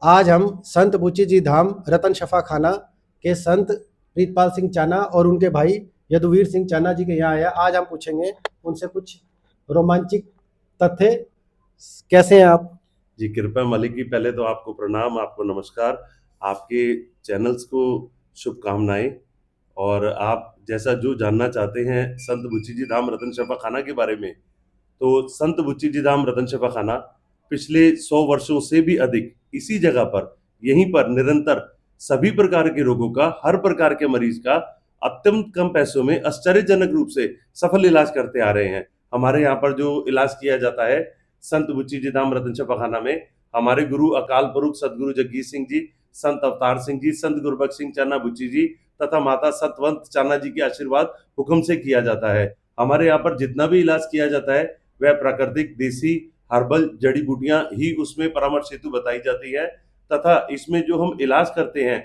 आज हम संत बुच्ची जी धाम रतन शफा खाना के संत प्रीतपाल सिंह चाना और उनके भाई यदुवीर सिंह चाना जी के यहाँ आया। आज हम पूछेंगे उनसे कुछ रोमांचिक तथ्य। कैसे हैं आप? जी, कृपया मलिक जी, पहले तो आपको प्रणाम, आपको नमस्कार, आपके चैनल्स को शुभकामनाएं। और आप जैसा जो जानना चाहते हैं संत बुच्ची जी धाम रतन शफा खाना के बारे में, तो संत बुच्ची जी धाम रतन शफा खाना पिछले 100 वर्षों से भी अधिक इसी जगह पर, यहीं पर निरंतर सभी प्रकार के रोगों का, हर प्रकार के मरीज का अत्यंत कम पैसों में आश्चर्यजनक रूप से सफल इलाज करते आ रहे हैं। हमारे यहाँ पर जो इलाज किया जाता है संत बुच्ची जी धाम रतन शफाखाना में, हमारे गुरु अकाल पुरख सदगुरु जगजीत सिंह जी, संत अवतार सिंह जी, संत गुरबख्श सिंह चाना बुच्ची जी तथा माता सतवंत चाना जी के आशीर्वाद हुक्म से किया जाता है। हमारे यहाँ पर जितना भी इलाज किया जाता है वह प्राकृतिक, देसी, हर्बल जड़ी बूटियां ही उसमें परामर्श हेतु बताई जाती है। तथा इसमें जो हम इलाज करते हैं,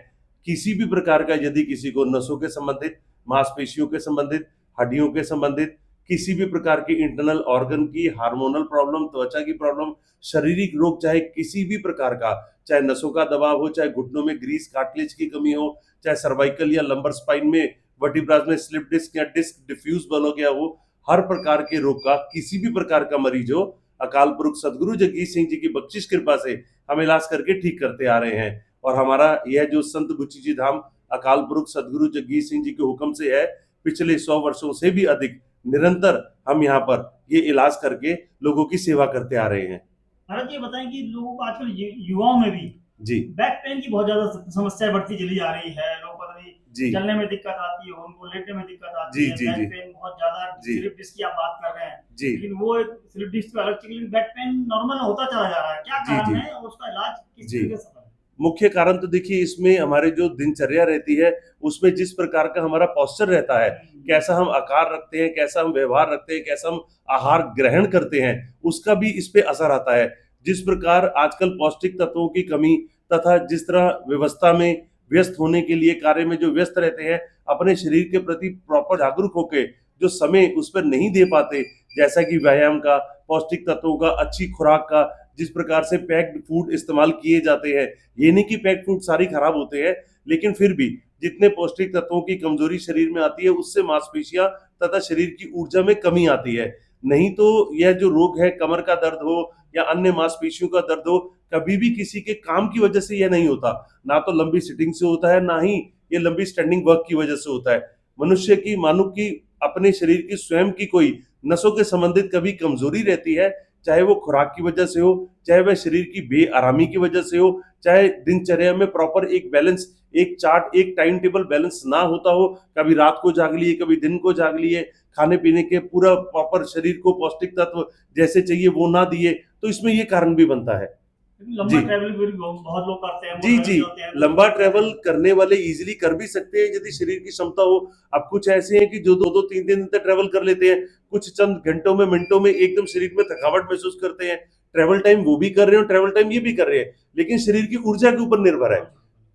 किसी भी प्रकार का, यदि किसी को नसों के संबंधित, मांसपेशियों के संबंधित, हड्डियों के संबंधित, किसी भी प्रकार की इंटरनल ऑर्गन की, हार्मोनल प्रॉब्लम, त्वचा की प्रॉब्लम, शारीरिक रोग, चाहे किसी भी प्रकार का, चाहे नसों का दबाव हो, चाहे घुटनों में ग्रीस कार्टिलेज की कमी हो, चाहे सर्वाइकल या लंबर स्पाइन में वर्टिब्रास में स्लिप डिस्क या डिस्क डिफ्यूज बन हो गया हो, हर प्रकार के रोग का किसी भी प्रकार का मरीज हो, अकाल पुरख सदगुरु जगजीत सिंह जी की बख्शिश कृपा से हम इलाज करके ठीक करते आ रहे हैं। और हमारा यह जो संत बुच्ची जी धाम अकाल पुरख सदगुरु जगजीत सिंह जी के हुक्म से है, पिछले 100 वर्षों से भी अधिक निरंतर हम यहाँ पर ये इलाज करके लोगों की सेवा करते आ रहे हैं। भरत, ये बताएं कि लोगों को आजकल युवाओं में भी जी बैक पेन की बहुत ज्यादा समस्या बढ़ती चली जा रही है। लोग पता नहीं जी चलने में दिक्कत आती है, उनको लेटने में दिक्कत आती जी है, जी बैक जी पेन बहुत ज्यादा, जी स्लिप डिस्क की आप बात कर रहे हैं, जी लेकिन वो स्लिप डिस्क तो अलग चीज, लेकिन बैक पेन नॉर्मल होता चला जा रहा है। क्या जी कारण जी है और उसका इलाज किस जी तरीके से है? मुख्य कारण तो देखिए, इसमें हमारे जो दिनचर्या रहती है उसमें जिस प्रकार का हमारा पॉस्चर रहता है, कैसा हम आकार रखते हैं, कैसा हम व्यवहार रखते हैं, कैसा हम आहार ग्रहण करते हैं, उसका भी इस पे असर आता है। जिस प्रकार आजकल पौष्टिक तत्वों की कमी तथा जिस तरह व्यवस्था में व्यस्त होने के लिए, कार्य में जो व्यस्त रहते हैं, अपने शरीर के प्रति प्रॉपर जागरूक होके जो समय उस पर नहीं दे पाते, जैसा कि व्यायाम का, पौष्टिक तत्वों का, अच्छी खुराक का, जिस प्रकार से पैक्ड फूड इस्तेमाल किए जाते हैं, ये नहीं कि पैक्ड फूड सारी खराब होते हैं, लेकिन फिर भी जितने पौष्टिक तत्वों की कमजोरी शरीर में आती है, उससे मांसपेशियां तथा शरीर की ऊर्जा में कमी आती है। नहीं तो यह जो रोग है, कमर का दर्द हो या अन्य मांसपेशियों का दर्द हो, कभी भी किसी के काम की वजह से यह नहीं होता। ना तो लंबी सिटिंग से होता है, ना ही ये लंबी स्टैंडिंग वर्क की वजह से होता है। मनुष्य की, मानव की, अपने शरीर की स्वयं की कोई नसों के संबंधित कभी कमजोरी रहती है, चाहे वो खुराक की वजह से हो, चाहे वह शरीर की बेआरामी की वजह से हो, चाहे दिनचर्या में प्रॉपर एक बैलेंस, एक चार्ट, एक टाइम टेबल बैलेंस ना होता हो, कभी रात को जाग लिए, कभी दिन को जाग लिए, खाने पीने के पूरा प्रॉपर शरीर को पौष्टिक तत्व जैसे चाहिए वो ना दिए, तो इसमें ये कारण भी बनता है। लंबा जी ट्रैवल भी बहुत लोग करते हैं, जी बहुत जी हेल्दी होते हैं, लंबा ट्रेवल करने वाले इजीली कर भी सकते हैं यदि शरीर की क्षमता हो। अब कुछ ऐसे हैं कि जो 2-2 3 दिन तक ट्रेवल कर लेते हैं, कुछ चंद घंटों में, मिनटों में एकदम शरीर में थकावट महसूस करते हैं। ट्रेवल टाइम वो भी कर रहे हैं और ट्रेवल टाइम ये भी कर रहे हैं, लेकिन शरीर की ऊर्जा के ऊपर निर्भर है।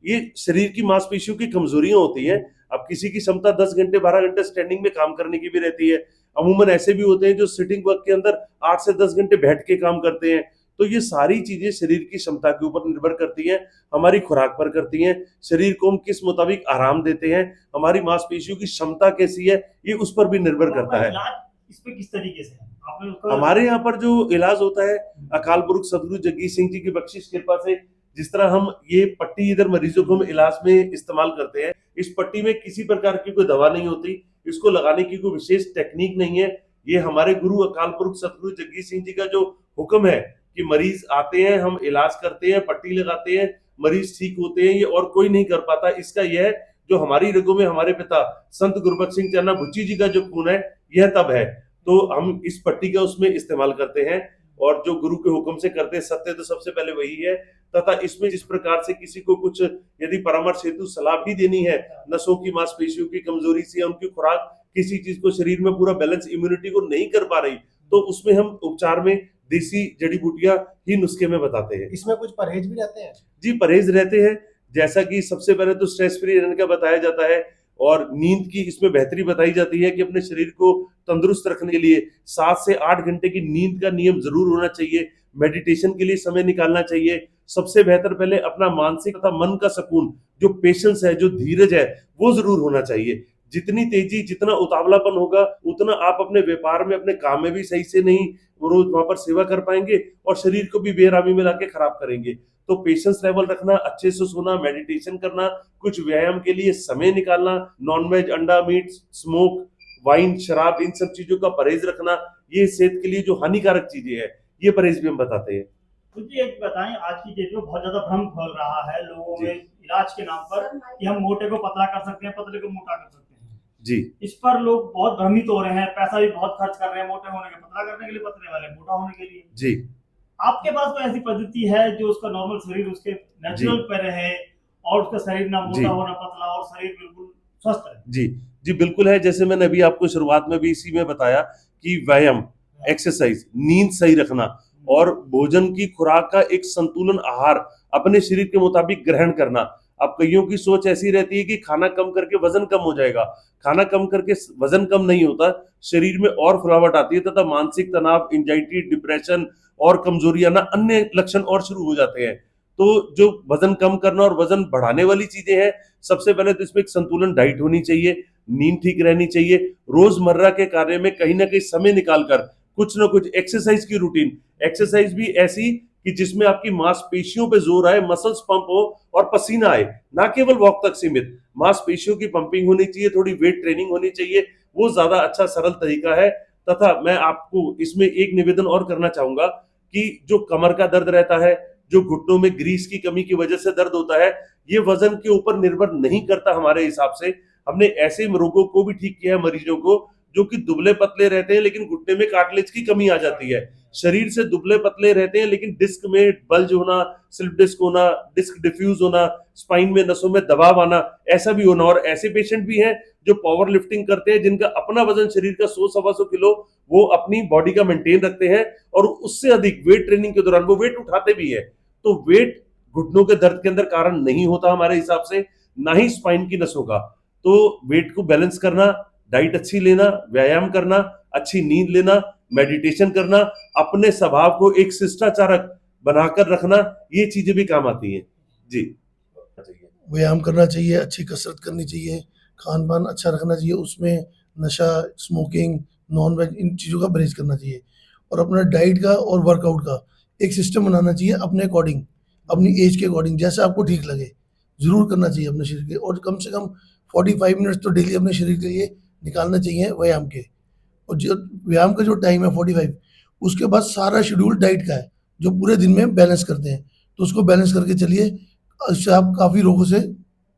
ये शरीर की मांसपेशियों की कमजोरियां होती हैं। अब किसी की क्षमता 10 घंटे 12 घंटे स्टैंडिंग में काम करने की भी रहती है। अमूमन ऐसे भी होते हैं जो सिटिंग वर्क के अंदर 8 से 10 घंटे बैठ के काम करते हैं। तो ये सारी चीजें शरीर की क्षमता के ऊपर निर्भर करती हैं, हमारी खुराक पर करती हैं, शरीर को हम किस मुताबिक आराम देते हैं, हमारी मांसपेशियों की क्षमता कैसी है, ये उस पर भी निर्भर करता है। इलाज इस पे किस तरीके से है आपने उसका? हमारे यहाँ पर जो इलाज होता है, अकाल पुरख सदगुरु जगजीत सिंह जी की बख्शिश कृपा से, जिस तरह हम ये पट्टी इधर मरीजों को हम इलाज में इस्तेमाल करते हैं, इस पट्टी में किसी प्रकार की कोई दवा नहीं होती, इसको लगाने की कोई विशेष टेक्निक नहीं है। ये हमारे गुरु अकाल पुरख सदगुरु जगजीत सिंह जी का जो हुक्म है कि मरीज आते हैं, हम इलाज करते हैं, पट्टी लगाते हैं, मरीज ठीक होते हैं, ये और कोई नहीं कर पाता। इसका यह जो हमारी रगों में हमारे पिता संत गुरबख्श सिंह चाना बुच्ची जी का जो खून है, यह तब है। तो हम इस पट्टी का उसमें इस्तेमाल करते हैं, और जो गुरु के हुक्म से करते हैं, सत्य तो सबसे पहले वही है। तथा इसमें जिस प्रकार से किसी को कुछ यदि परामर्श हेतु सलाह भी देनी है, नसों की, मांसपेशियों की कमजोरी से, या उनकी खुराक किसी चीज को शरीर में पूरा बैलेंस, इम्यूनिटी को नहीं कर पा रही, तो उसमें हम उपचार में देसी जड़ी बूटियां ही नुस्खे में बताते हैं। इसमें कुछ परहेज भी रहते हैं? जी, परहेज रहते हैं। जैसा कि सबसे पहले तो स्ट्रेस फ्री रहने का बताया जाता है, और नींद की इसमें बेहतरी बताई जाती है कि अपने शरीर को तंदुरुस्त रखने के लिए 7 से 8 घंटे की नींद का नियम जरूर होना चाहिए। मेडिटेशन के लिए समय निकालना चाहिए। सबसे बेहतर पहले अपना मानसिक तथा मन का सुकून, जो पेशेंस है, जो धीरज है, वो जरूर होना चाहिए। जितनी तेजी, जितना उतावलापन होगा, उतना आप अपने व्यापार में, अपने काम में भी सही से नहीं रोज वहां पर सेवा कर पाएंगे और शरीर को भी बेरामी में लाके खराब करेंगे। तो पेशेंस लेवल रखना, अच्छे से सोना, मेडिटेशन करना, कुछ व्यायाम के लिए समय निकालना, नॉनवेज, अंडा, मीट, स्मोक, वाइन, शराब, इन सब चीजों का परहेज रखना, ये सेहत के लिए जो हानिकारक चीजें हैं, ये परहेज भी हम बताते हैं। तो जी एक बताएं, आज की डेट में बहुत ज्यादा भ्रम फैल रहा है लोगों जी। में इलाज के नाम पर कि हम मोटे को पतला कर सकते हैं, पतले को मोटा कर सकते हैं। जी इस पर लोग बहुत भ्रमित हो रहे हैं, पैसा भी बहुत खर्च कर रहे हैं मोटे होने के, पतला करने के लिए, पतले वाले मोटा होने के लिए। जी आपके पास कोई ऐसी पद्धति है जो उसका नॉर्मल शरीर उसके नेचुरल पे रहे और उसका शरीर ना जी। मोटा हो ना पतला और शरीर बिल्कुल स्वस्थ रहे? जी जी बिल्कुल है। जैसे मैंने अभी आपको शुरुआत में भी इसी में बताया कि व्यायाम, एक्सरसाइज, नींद सही रखना और भोजन की खुराक का एक संतुलन आहार अपने शरीर के मुताबिक ग्रहण करना। अब कईयों की सोच ऐसी रहती है कि खाना कम करके वजन कम हो जाएगा। खाना कम करके वजन कम नहीं होता, शरीर में और फुलावट आती है तथा मानसिक तनाव, एंजाइटी, डिप्रेशन और कमजोरी आना, अन्य लक्षण और शुरू हो जाते हैं। तो जो वजन कम करना और वजन बढ़ाने वाली चीजें हैं, सबसे पहले तो इसमें एक संतुलन डाइट होनी चाहिए, नींद ठीक रहनी चाहिए, रोजमर्रा के कार्य में कहीं ना कहीं समय निकालकर कुछ ना कुछ एक्सरसाइज की रूटीन, एक्सरसाइज भी ऐसी कि जिसमें आपकी मांसपेशियों पे जोर आए, मसल्स पंप हो और पसीना आए, ना केवल वॉक तक सीमित, मांसपेशियों की पंपिंग होनी चाहिए, थोड़ी वेट ट्रेनिंग होनी चाहिए, वो ज्यादा अच्छा सरल तरीका है। तथा मैं आपको इसमें एक निवेदन और करना चाहूंगा कि जो कमर का दर्द रहता है, जो घुटनों में ग्रीस की कमी की वजह से दर्द होता है, ये वजन के ऊपर निर्भर नहीं करता हमारे हिसाब से। हमने ऐसे रोगों को भी ठीक किया है, मरीजों को जो कि दुबले पतले रहते हैं लेकिन घुटने में कार्टिलेज की कमी आ जाती है, शरीर से दुबले पतले रहते हैं लेकिन डिस्क में बल्ज होना, स्लिप डिस्क होना, डिस्क डिफ्यूज होना, स्पाइन में नसों में दबाव आना, ऐसा भी होना। और ऐसे पेशेंट भी हैं जो पावर लिफ्टिंग करते हैं, जिनका अपना वजन शरीर का 100-125 किलो वो अपनी बॉडी का मेंटेन रखते हैं और उससे अधिक वेट ट्रेनिंग के दौरान वो वेट उठाते भी है। तो वेट घुटनों के दर्द के अंदर कारण नहीं होता हमारे हिसाब से, ना ही स्पाइन की नसों का। तो वेट को बैलेंस करना, डाइट अच्छी लेना, व्यायाम करना, अच्छी नींद लेना, मेडिटेशन करना, अपने स्वभाव को एक शिष्टाचारक बनाकर रखना, ये चीजें भी काम आती हैं। जी व्यायाम करना चाहिए, अच्छी कसरत करनी चाहिए, खान पान अच्छा रखना चाहिए, उसमें नशा, स्मोकिंग, नॉन वेज, इन चीज़ों का परहेज करना चाहिए और अपना डाइट का और वर्कआउट का एक सिस्टम बनाना चाहिए अपने अकॉर्डिंग, अपनी एज के अकॉर्डिंग, जैसा आपको ठीक लगे ज़रूर करना चाहिए अपने शरीर के। और कम से कम 45 मिनट्स तो डेली अपने शरीर के लिए निकालना चाहिए व्यायाम के। और जो व्यायाम का जो टाइम है 45, उसके बाद सारा शेड्यूल डाइट का है जो पूरे दिन में बैलेंस करते हैं, तो उसको बैलेंस करके चलिए, इससे आप काफ़ी रोगों से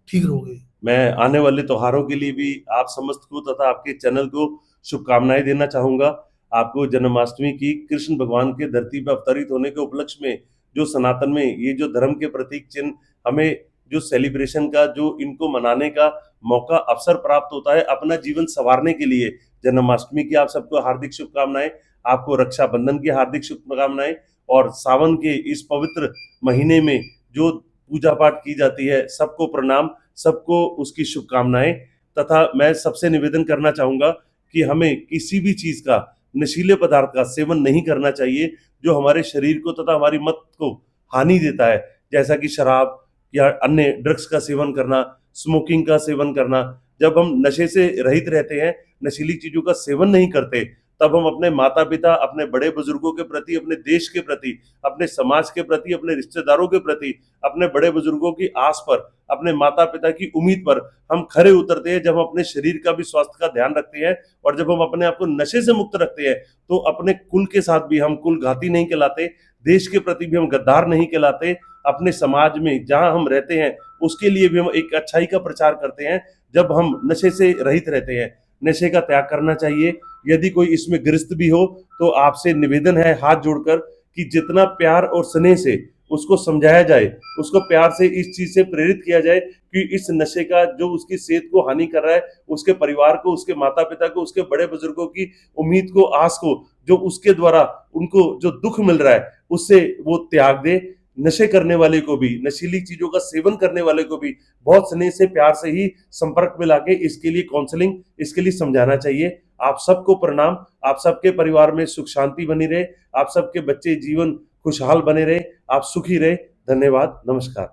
ठीक रहोगे। मैं आने वाले त्योहारों के लिए भी आप समस्त को तथा आपके चैनल को शुभकामनाएं देना चाहूंगा। आपको जन्माष्टमी की, कृष्ण भगवान के धरती पर अवतरित होने के उपलक्ष्य में जो सनातन में ये जो धर्म के प्रतीक चिन्ह हमें जो सेलिब्रेशन का, जो इनको मनाने का मौका, अवसर प्राप्त होता है अपना जीवन संवारने के लिए, जन्माष्टमी की आप सबको हार्दिक शुभकामनाएं। आपको रक्षाबंधन की हार्दिक शुभकामनाएं। और सावन के इस पवित्र महीने में जो पूजा पाठ की जाती है, सबको प्रणाम, सबको उसकी शुभकामनाएं। तथा मैं सबसे निवेदन करना चाहूंगा कि हमें किसी भी चीज का, नशीले पदार्थ का सेवन नहीं करना चाहिए जो हमारे शरीर को तथा हमारी मत को हानि देता है, जैसा कि शराब या अन्य ड्रग्स का सेवन करना, स्मोकिंग का सेवन करना। जब हम नशे से रहित रहते हैं, नशीली चीजों का सेवन नहीं करते, तब हम अपने माता पिता, अपने बड़े बुजुर्गों के प्रति, अपने देश के प्रति, अपने समाज के प्रति, अपने रिश्तेदारों के प्रति, अपने बड़े बुजुर्गों की आस पर, अपने माता पिता की उम्मीद पर हम खरे उतरते हैं। जब हम अपने शरीर का भी स्वास्थ्य का ध्यान रखते हैं और जब हम अपने आप को नशे से मुक्त रखते हैं, तो अपने कुल के साथ भी हम कुल घाती नहीं कहलाते, देश के प्रति भी हम गद्दार नहीं कहलाते, अपने समाज में जहां हम रहते हैं उसके लिए भी हम एक अच्छाई का प्रचार करते हैं जब हम नशे से रहित रहते हैं। नशे का त्याग करना चाहिए। यदि कोई इसमें ग्रस्त भी हो तो आपसे निवेदन है हाथ जोड़कर कि जितना प्यार और स्नेह से उसको समझाया जाए, उसको प्यार से इस चीज से प्रेरित किया जाए कि इस नशे का जो उसकी सेहत को हानि कर रहा है, उसके परिवार को, उसके माता पिता को, उसके बड़े बुजुर्गों की उम्मीद को, आस को, जो उसके द्वारा उनको जो दुख मिल रहा है, उससे वो त्याग दे। नशे करने वाले को भी, नशीली चीजों का सेवन करने वाले को भी बहुत स्नेह से, प्यार से ही संपर्क में लाके इसके लिए काउंसलिंग, इसके लिए समझाना चाहिए। आप सबको प्रणाम। आप सबके परिवार में सुख शांति बनी रहे, आप सबके बच्चे जीवन खुशहाल बने रहे, आप सुखी रहे। धन्यवाद, नमस्कार।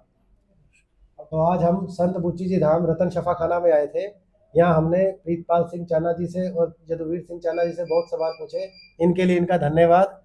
तो आज हम संत बुच्ची जी धाम रतन शफा खाना में आए थे। यहाँ हमने प्रीतपाल सिंह चाना जी से और यदुवीर सिंह चाना जी से बहुत सवाल पूछे। इनके लिए इनका धन्यवाद।